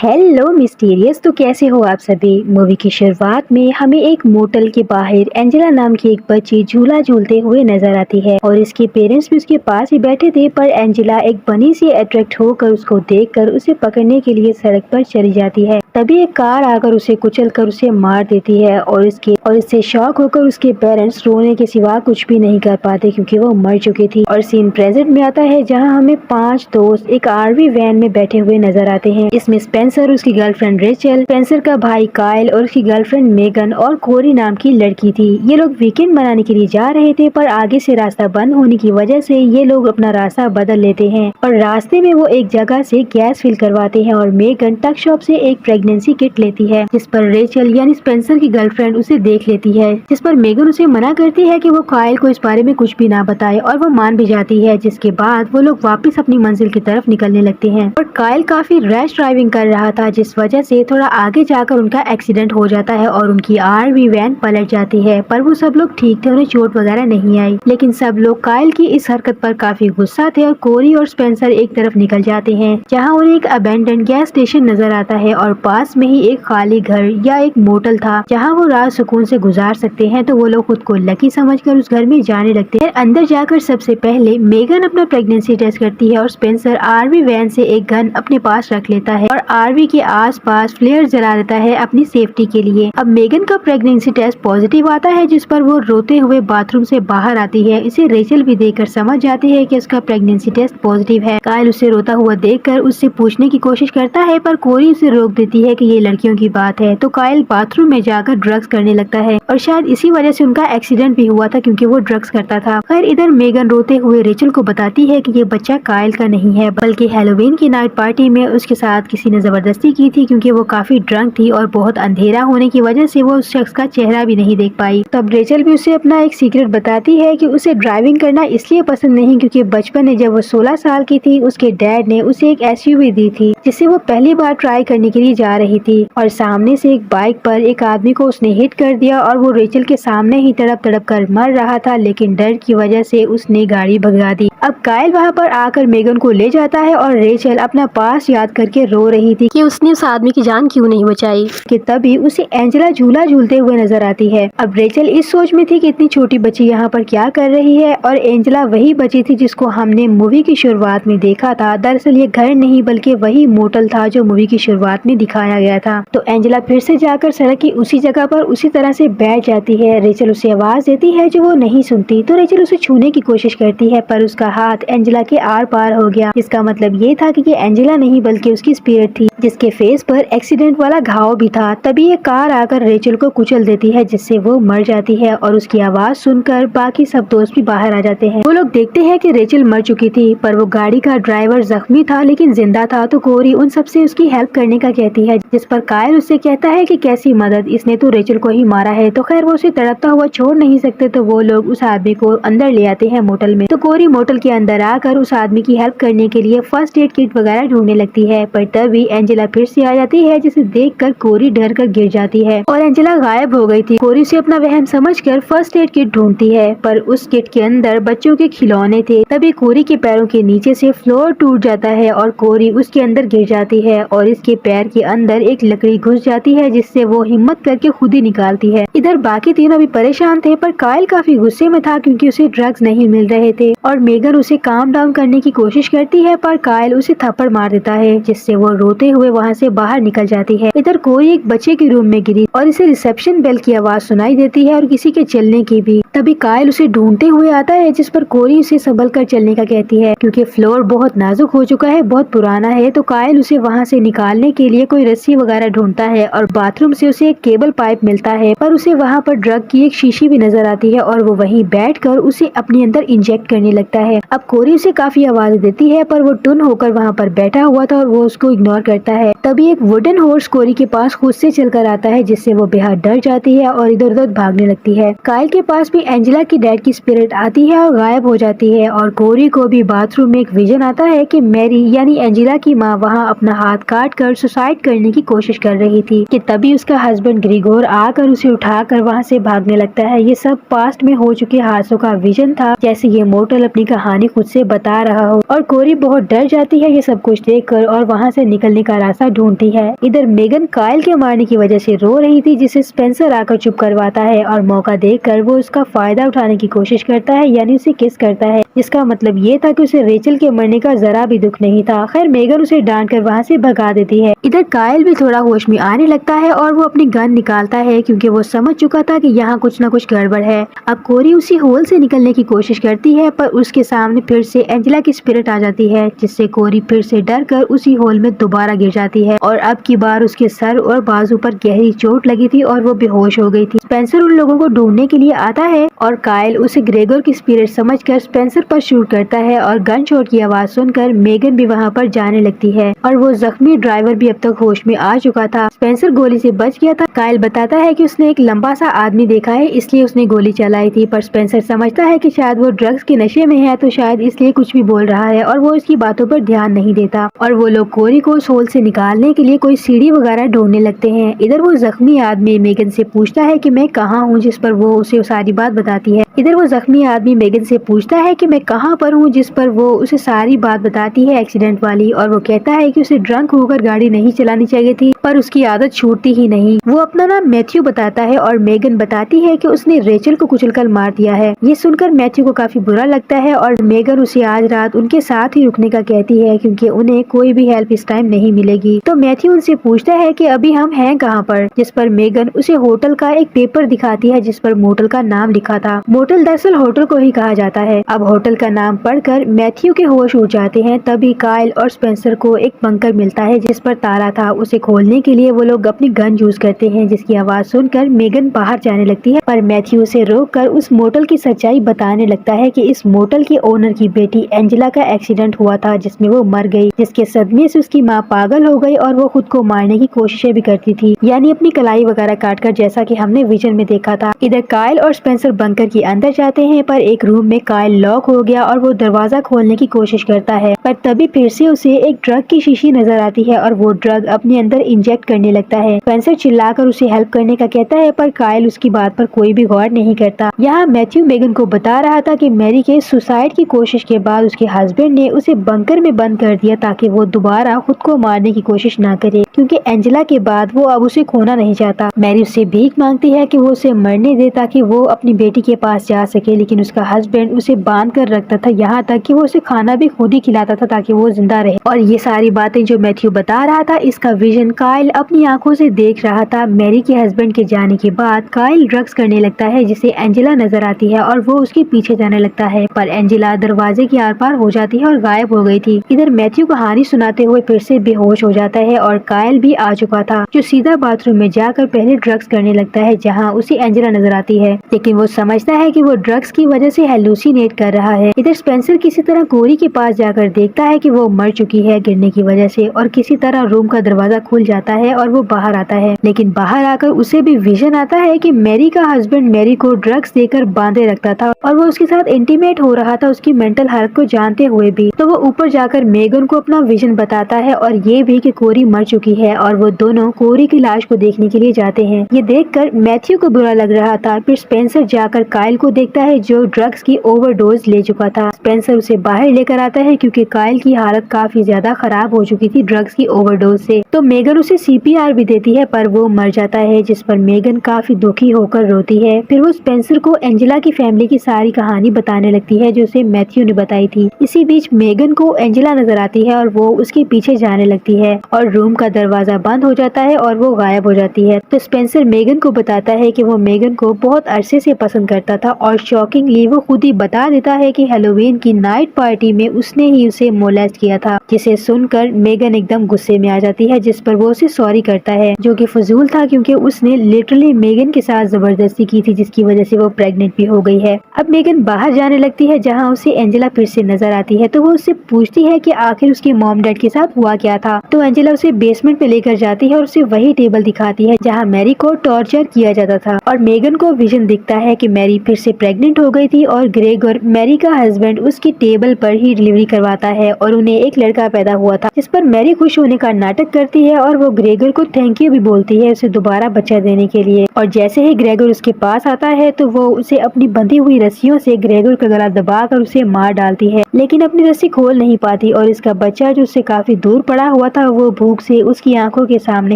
Hello mysterious, तो कैसे हो आप सभी। मूवी की शुरुआत में हमें एक मोटल के बाहर एंजेला नाम की एक बच्ची झूला झूलते हुए नजर आती है और इसके पेरेंट्स भी उसके पास ही बैठे थे, पर एंजेला एक बनी से अट्रैक्ट होकर उसको देखकर उसे पकड़ने के लिए सड़क पर चली जाती है। तभी एक कार आकर उसे कुचलकर उसे मार देती है और इससे शॉक होकर उसके पेरेंट्स रोने के सिवा कुछ भी नहीं कर पाते क्योंकि वो मर चुकी थी। और सीन प्रेजेंट में आता है जहाँ हमें 5 दोस्त एक आरवी वैन में बैठे हुए नजर आते हैं। इसमें स्पेंसर, उसकी गर्लफ्रेंड रेचल, स्पेंसर का भाई काइल और उसकी गर्लफ्रेंड मेगन और कोरी नाम की लड़की थी। ये लोग वीकेंड मनाने के लिए जा रहे थे, पर आगे से रास्ता बंद होने की वजह से ये लोग अपना रास्ता बदल लेते हैं और रास्ते में वो एक जगह से गैस फिल करवाते हैं और मेगन टक शॉप से एक प्रेगनेंसी किट लेती है, जिस पर रेचल यानी स्पेंसर की गर्लफ्रेंड उसे देख लेती है, जिस पर मेगन उसे मना करती है कि वो काइल को इस बारे में कुछ भी ना बताए और वो मान भी जाती है। जिसके बाद वो लोग वापस अपनी मंजिल की तरफ निकलने लगते हैं और काइल काफी रैश ड्राइविंग कर रहा था, जिस वजह से थोड़ा आगे जाकर उनका एक्सीडेंट हो जाता है और उनकी आरवी वैन पलट जाती है। पर वो सब लोग ठीक थे, उन्हें चोट वगैरह नहीं आई, लेकिन सब लोग काइल की इस हरकत पर काफी गुस्सा थे और कोरी और स्पेंसर एक तरफ निकल जाते हैं जहाँ उन्हें एक अबेंडन गैस स्टेशन नजर आता है और पास में ही एक खाली घर या एक मोटल था जहाँ वो रात सुकून से गुजार सकते हैं। तो वो लोग खुद को लकी समझकर उस घर में जाने लगते हैं। अंदर जाकर सबसे पहले मेगन अपना प्रेगनेंसी टेस्ट करती है और स्पेंसर आरवी वैन से एक गन अपने पास रख लेता है और आरवी के आसपास फ्लेयर जला देता है अपनी सेफ्टी के लिए। अब मेगन का प्रेगनेंसी टेस्ट पॉजिटिव आता है, जिस पर वो रोते हुए बाथरूम से बाहर आती है। इसे रेचल भी देखकर समझ जाती है कि उसका प्रेगनेंसी टेस्ट पॉजिटिव है। काइल उसे रोता हुआ देखकर उससे पूछने की कोशिश करता है, पर कोरी उसे रोक देती है कि ये लड़कियों की बात है। तो काइल बाथरूम में जाकर ड्रग्स करने लगता है और शायद इसी वजह से उनका एक्सीडेंट भी हुआ था, क्योंकि वो ड्रग्स करता था। खैर, इधर मेगन रोते हुए रेचल को बताती है कि ये बच्चा काइल का नहीं है, बल्कि हैलोवीन की नाइट पार्टी में उसके साथ किसी ने जबरदस्ती की थी, क्योंकि वो काफी ड्रंक थी और बहुत अंधेरा होने की वजह से वो उस शख्स का चेहरा भी नहीं देख पाई। तब रेचल भी उसे अपना एक सीक्रेट बताती है कि उसे ड्राइविंग करना इसलिए पसंद नहीं क्योंकि बचपन में जब वो 16 साल की थी उसके डैड ने उसे एक एसयूवी दी थी, जिसे वो पहली बार ट्राई करने के लिए जा रही थी और सामने से एक बाइक पर एक आदमी को उसने हिट कर दिया और वो रेचल के सामने ही तड़प तड़प कर मर रहा था, लेकिन डर की वजह से उसने गाड़ी भगा दी। अब काइल वहाँ पर आकर मेगन को ले जाता है और रेचल अपना पास याद करके रो रही थी कि उसने उस आदमी की जान क्यों नहीं बचाई। कि तभी उसे एंजेला झूला झूलते हुए नजर आती है। अब रेचल इस सोच में थी कि इतनी छोटी बच्ची यहाँ पर क्या कर रही है, और एंजेला वही बच्ची थी जिसको हमने मूवी की शुरुआत में देखा था। दरअसल ये घर नहीं बल्कि वही मोटल था जो मूवी की शुरुआत में दिखाया गया था। तो एंजेला फिर से जाकर सड़क की उसी जगह पर उसी तरह से बैठ जाती है। रेचल उसे आवाज देती है जो वो नहीं सुनती, तो रेचल उसे छूने की कोशिश करती है, पर उसका हाथ एंजेला के आर पार हो गया। इसका मतलब ये था कि ये एंजेला नहीं बल्कि उसकी स्पिरिट थी, जिसके फेस पर एक्सीडेंट वाला घाव भी था। तभी एक कार आकर रेचल को कुचल देती है, जिससे वो मर जाती है और उसकी आवाज सुनकर बाकी सब दोस्त भी बाहर आ जाते हैं। वो लोग देखते हैं कि रेचल मर चुकी थी, पर वो गाड़ी का ड्राइवर जख्मी था लेकिन जिंदा था। तो कोरी उन सबसे उसकी हेल्प करने का कहती है, जिस पर काइल उससे कहता है कि कैसी मदद, इसने तो रेचल को ही मारा है। तो खैर वो उसे तड़पता हुआ छोड़ नहीं सकते, तो वो लोग उस आदमी को अंदर ले आते हैं मोटल में। तो कोरी मोटल के अंदर आकर उस आदमी की हेल्प करने के लिए फर्स्ट एड किट वगैरह ढूंढने लगती है, पर तभी एंजेला फिर से आ जाती है, जिसे देखकर कोरी डर कर गिर जाती है और एंजेला गायब हो गई थी। कोरी से अपना वहम समझकर फर्स्ट एड किट ढूंढती है, पर उस किट के अंदर बच्चों के खिलौने थे। तभी कोरी के पैरों के नीचे से फ्लोर टूट जाता है और कोरी उसके अंदर गिर जाती है और इसके पैर के अंदर एक लकड़ी घुस जाती है, जिससे वो हिम्मत करके खुद ही निकालती है। इधर बाकी तीनों भी परेशान थे, पर काइल काफी गुस्से में था क्योंकि उसे ड्रग्स नहीं मिल रहे थे और मेगन उसे काम डाउन करने की कोशिश करती है, पर काइल उसे थप्पड़ मार देता है, जिससे वो रोते हुए वहाँ से बाहर निकल जाती है। इधर कोरी एक बच्चे के रूम में गिरी और इसे रिसेप्शन बेल की आवाज सुनाई देती है और किसी के चलने की भी। तभी काइल उसे ढूंढते हुए आता है, जिस पर कोरी उसे संभल कर चलने का कहती है क्योंकि फ्लोर बहुत नाजुक हो चुका है, बहुत पुराना है। तो काइल उसे वहाँ से निकालने के लिए कोई रस्सी वगैरह ढूंढता है और बाथरूम से उसे एक केबल पाइप मिलता है, पर उसे वहाँ पर ड्रग की एक शीशी भी नजर आती है और वो वहीं बैठकर उसे अपने अंदर इंजेक्ट करने लगता है। अब कोरी उसे काफी आवाज देती है, पर वो टुन होकर वहाँ पर बैठा हुआ था और वो उसको इग्नोर करता है। तभी एक वुडन हॉर्स कोरी के पास खुद से चलकर आता है, जिससे वो बेहद डर जाती है और इधर उधर भागने लगती है। काइल के पास भी एंजेला की डैड की स्पिरिट आती है और गायब हो जाती है और कोरी को भी बाथरूम में एक विजन आता है कि मैरी यानी एंजेला की माँ वहाँ अपना हाथ काट कर सुसाइड करने की कोशिश कर रही थी। कि तभी उसका हस्बैंड ग्रिगोर आकर उसे उठाकर वहाँ से भागने लगता है। ये सब पास्ट में हो चुके हादसों का विजन था, जैसे ये मोटल अपनी कहानी खुद से बता रहा हो। और कोरी बहुत डर जाती है ये सब कुछ देखकर और वहाँ से निकलने का रास्ता ढूंढती है। इधर मेगन काइल के मारने की वजह से रो रही थी, जिसे स्पेंसर आकर चुप करवाता है और मौका देखकर वो उसका फायदा उठाने की कोशिश करता है, यानी उसे किस करता है, जिसका मतलब ये था कि उसे रेचल के मरने का जरा भी दुख नहीं था। खैर मेगन उसे डांट कर वहाँ से भगा देती है। इधर काइल भी थोड़ा होश में आने लगता है और वो अपनी गन निकालता है, क्योंकि वो समझ चुका था कि यहाँ कुछ न कुछ गड़बड़ है। अब कोरी उसी होल से निकलने की कोशिश करती है, पर उसके सामने फिर से एंजेला की स्पिरिट आ जाती है, जिससे कोरी फिर से डर कर उसी होल में दोबारा गिर जाती है और अब की बार उसके सर और बाजू पर गहरी चोट लगी थी और वो बेहोश हो गई थी। स्पेंसर उन लोगों को ढूंढने के लिए आता है और काइल उसे ग्रेगोर की स्पिरिट समझकर स्पेंसर पर शूट करता है और गन शॉट की आवाज सुनकर मेगन भी वहाँ पर जाने लगती है और वो जख्मी ड्राइवर भी अब तक होश में आ चुका था। स्पेंसर गोली से बच गया था। काइल बताता है कि उसने एक लंबा सा आदमी देखा है, इसलिए उसने गोली चलाई थी, पर स्पेंसर समझता है कि शायद वो ड्रग्स के नशे में है, तो शायद इसलिए कुछ भी बोल रहा है और वो इसकी बातों पर ध्यान नहीं देता और वो लोग कोरी को उस होल से निकालने के लिए कोई सीढ़ी वगैरह ढूंढने लगते हैं। इधर वो जख्मी आदमी मेगन से पूछता है कि मैं कहाँ हूँ, जिस पर वो उसे सारी बात बताती है। इधर वो जख्मी आदमी मेगन से पूछता है कि मैं कहाँ पर हूँ, जिस पर वो उसे सारी बात बताती है एक्सीडेंट वाली, और वो कहता है कि उसे ड्रंक होकर गाड़ी नहीं चलानी चाहिए थी, पर उसकी आदत छूटती ही नहीं। वो अपना नाम मैथ्यू बताता है और मेगन बताती है कि उसने रेचल को कुचलकर मार दिया है। ये सुनकर मैथ्यू को काफी बुरा लगता है और मेगन उसे आज रात उनके साथ ही रुकने का कहती है, क्योंकि उन्हें कोई भी हेल्प इस टाइम नहीं मिलेगी। तो मैथ्यू उनसे पूछता है कि अभी हम हैं कहाँ पर, जिस पर मेगन उसे होटल का एक पेपर दिखाती है, जिस पर मोटल का नाम लिखा था। मोटल दरअसल होटल को ही कहा जाता है। अब होटल का नाम पढ़कर मैथ्यू के होश उड़ जाते हैं। तभी काइल और स्पेंसर को एक बंकर मिलता है, जिस पर ताला था। उसे खोलने के लिए वो लोग अपनी गन यूज करते हैं, जिसकी आवाज सुनकर मेगन बाहर जाने लगती है, पर मैथ्यू उसे रोककर उस मोटल की सच्चाई बताने लगता है कि इस मोटल की ओनर की बेटी एंजेला का एक्सीडेंट हुआ था, जिसमें वो मर गई, जिसके सदमे से उसकी माँ पागल हो गई और वो खुद को मारने की कोशिशें भी करती थी, यानी अपनी कलाई वगैरह काटकर, जैसा कि हमने विजन में देखा था। इधर काइल और स्पेंसर बंकर के अंदर जाते हैं, पर एक रूम में काइल लॉक हो गया और वो दरवाजा खोलने की कोशिश करता है, पर तभी फिर से उसे एक ड्रग की शीशी नजर आती है और वो ड्रग अपने अंदर इंजेक्ट करने लगता है। स्पेंसर चिल्लाकर उसे हेल्प करने का कहता है, पर काइल उसकी बात पर कोई भी गौर नहीं करता। यहाँ मैथ्यू मेगन को बता रहा था कि मैरी के सुसाइड की कोशिश के बाद उसके हस्बैंड ने उसे बंकर में बंद कर दिया, ताकि वो दोबारा खुद को मारने की कोशिश ना करे, क्योंकि एंजेला के बाद वो अब उसे खोना नहीं चाहता। मैरी उससे भीख मांगती है कि वो उसे मरने दे, ताकि वो अपनी बेटी के पास जा सके, लेकिन उसका हस्बैंड उसे बांध कर रखता था, यहाँ तक कि वो उसे खाना भी खुद ही खिलाता था ताकि वो जिंदा रहे। और ये सारी बातें जो मैथ्यू बता रहा था, इसका विजन काइल अपनी आंखों से देख रहा था। मैरी के हस्बैंड के जाने के बाद काइल ड्रग्स करने लगता है, जिसे एंजेला नजर आती है और वो उसके पीछे जाने लगता है, पर एंजेला दरवाजे के आर पार हो जाती है और गायब हो गई थी। इधर मैथ्यू कहानी सुनाते हुए फिर से बेहोश हो जाता है और काइल भी आ चुका था, जो सीधा बाथरूम में जाकर पहले ड्रग्स करने लगता है, जहाँ उसे एंजेला नजर आती है, लेकिन वो समझता है कि वो ड्रग्स की वजह से हेलुसिनेट कर रहा है। इधर स्पेंसर किसी तरह कोरी के पास जाकर देखता है कि वो मर चुकी है गिरने की वजह से, और किसी तरह रूम का दरवाजा खुल जाता है और वो बाहर आता है, लेकिन बाहर आकर उसे भी विजन आता है कि मैरी का हस्बैंड मैरी को ड्रग्स देकर बांधे रखता था और वो उसके साथ इंटीमेट हो रहा था, उसकी मेंटल हालत को जानते हुए भी। तो वो ऊपर जाकर मेगन को अपना विजन बताता है और ये भी कि कोरी मर चुकी है, और वो दोनों कोरी की लाश को देखने के लिए जाते हैं। ये देखकर मैथ्यू को बुरा लग रहा था। फिर स्पेंसर जाकर काइल को देखता है, जो ड्रग्स की ओवरडोज ले चुका था। स्पेंसर उसे बाहर लेकर आता है, क्योंकि काइल की हालत काफी ज्यादा खराब हो चुकी थी ड्रग्स की ओवरडोज से। तो मेगन उसे सीपीआर भी देती है, पर वो मर जाता है, जिस पर मेगन काफी दुखी होकर रोती है। फिर वो स्पेंसर को एंजेला की फैमिली की सारी कहानी बताने लगती है, जो उसे मैथ्यू ने बताई थी। इसी बीच मेगन को एंजेला नजर आती है और वो उसके पीछे जाने लगती है, और रूम का दरवाजा बंद हो जाता है और वो गायब हो जाती है। तो स्पेंसर मेगन को बताता है कि वो मेगन को बहुत अरसे से पसंद करता था, और शॉकिंगली वो खुद ही बता देता है कि हैलोवीन की नाइट पार्टी में उसने ही उसे मोलेस्ट किया था, जिसे सुनकर मेगन एकदम गुस्से में आ जाती है, जिस पर वो उसे सॉरी करता है, जो कि फजूल था, क्योंकि उसने लिटरली मेगन के साथ जबरदस्ती की थी, जिसकी वजह से वो प्रेग्नेंट भी हो गई है। अब मेगन बाहर जाने लगती है, जहाँ उसे एंजेला फिर से नजर आती है। तो वो उससे पूछती है कि आखिर उसके मॉम डैड के साथ हुआ क्या था। तो एंजेला उसे बेसमेंट पे लेकर जाती है और उसे वही टेबल दिखाती है जहाँ मैरी को टॉर्चर किया जाता था, और मेगन को विजन दिखता है कि मैरी फिर से प्रेग्नेंट हो गई थी, और ग्रेगोर मैरी का हस्बैंड उसकी टेबल पर ही डिलीवरी करवाता है और उन्हें एक लड़का पैदा हुआ था, जिस पर मैरी खुश होने का नाटक करती है और वो ग्रेगोर को थैंक यू भी बोलती है उसे दोबारा बच्चा देने के लिए। और जैसे ही ग्रेगोर उसके पास आता है, तो वो उसे अपनी बंधी हुई रस्सियों से ग्रेगोर का गला दबाकर उसे मार डालती है, लेकिन अपनी रस्सी खोल नहीं पाती, और इसका बच्चा जो उससे काफी दूर पड़ा हुआ था वो वो भूख से उसकी आंखों के सामने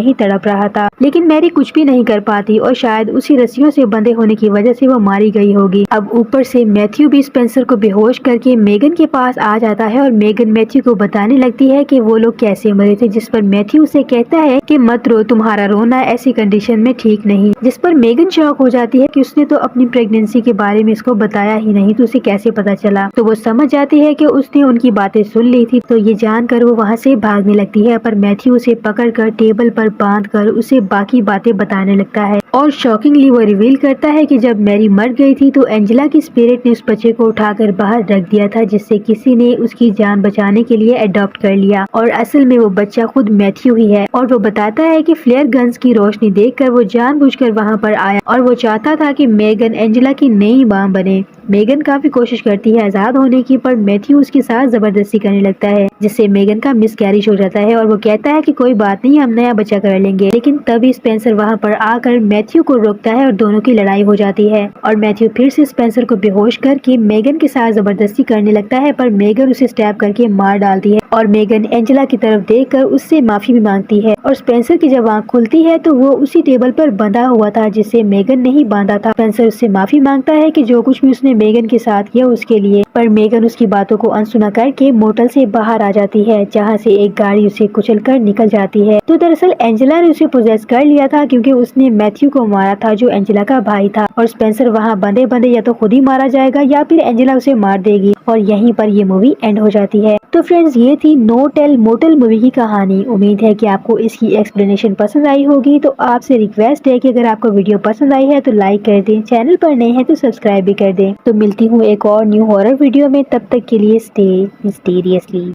ही तड़प रहा था। लेकिन मैरी कुछ भी नहीं कर पाती और शायद उसी रस्सियों से बंधे होने की वजह से वो मारी गई होगी। अब ऊपर से मैथ्यू भी स्पेंसर को बेहोश करके मेगन के पास आ जाता है और मेगन मैथ्यू को बताने लगती है कि वो लोग कैसे मरे थे, जिस पर मैथ्यू उसे कहता है कि मत रो, तुम्हारा रोना ऐसी कंडीशन में ठीक नहीं। जिस पर मेगन शॉक हो जाती है कि उसने तो अपनी प्रेगनेंसी के बारे में इसको बताया ही नहीं, तो उसे कैसे पता चला। तो वो समझ जाती है कि उसने उनकी बातें सुन ली थी। तो ये जानकर वो वहाँ से भागने लगती है, पर मैथ्यू उसे पकड़कर टेबल पर बांधकर उसे बाकी बातें बताने लगता है और शॉकिंगली वो रिवील करता है कि जब मैरी मर गई थी तो एंजेला की स्पिरिट ने उस बच्चे को उठाकर बाहर रख दिया था, जिससे किसी ने उसकी जान बचाने के लिए अडॉप्ट कर लिया और असल में वो बच्चा खुद मैथ्यू ही है। और वो बताता है कि फ्लेयर गन्स की रोशनी देखकर वो जानबूझकर वहाँ पर आया और वो चाहता था कि मेगन एंजेला की नई मां बने। मेगन काफी कोशिश करती है आजाद होने की, पर मैथ्यू उसके साथ जबरदस्ती करने लगता है, जिससे मेगन का मिसकैरेज हो जाता है और वो कहता है कि कोई बात नहीं, हम नया बच्चा कर लेंगे। लेकिन तभी स्पेंसर वहाँ पर आकर मैथ्यू को रोकता है और दोनों की लड़ाई हो जाती है और मैथ्यू फिर से स्पेंसर को बेहोश करके मेगन के साथ जबरदस्ती करने लगता है, पर मेगन उसे स्टैब करके मार डालती है और मेगन एंजेला की तरफ देखकर उससे माफी भी मांगती है। और स्पेंसर की जब आँख खुलती है तो वो उसी टेबल पर बंधा हुआ था जिसे मेगन ने ही बांधा था। स्पेंसर उससे माफी मांगता है कि जो कुछ भी उसने मेगन के साथ किया उसके लिए, पर मेगन उसकी बातों को अनसुना करके मोटल से बाहर आ जाती है, जहाँ से एक गाड़ी उसे कुचलकर निकल जाती है। तो दरअसल एंजेला ने उसे पोजेस कर लिया था क्योंकि उसने मैथ्यू को मारा था जो एंजेला का भाई था, और स्पेंसर वहाँ बंधे बंधे या तो खुद ही मारा जाएगा या फिर एंजेला उसे मार देगी और यहीं पर ये मूवी एंड हो जाती है। तो फ्रेंड्स, ये थी नो टेल मोटल मूवी की कहानी। उम्मीद है कि आपको इसकी एक्सप्लेनेशन पसंद आई होगी। तो आपसे रिक्वेस्ट है कि अगर आपको वीडियो पसंद आई है तो लाइक कर दें, चैनल पर नए हैं तो सब्सक्राइब भी कर दें। तो मिलती हूँ एक और न्यू हॉरर वीडियो में, तब तक के लिए स्टे मिस्टीरियसली।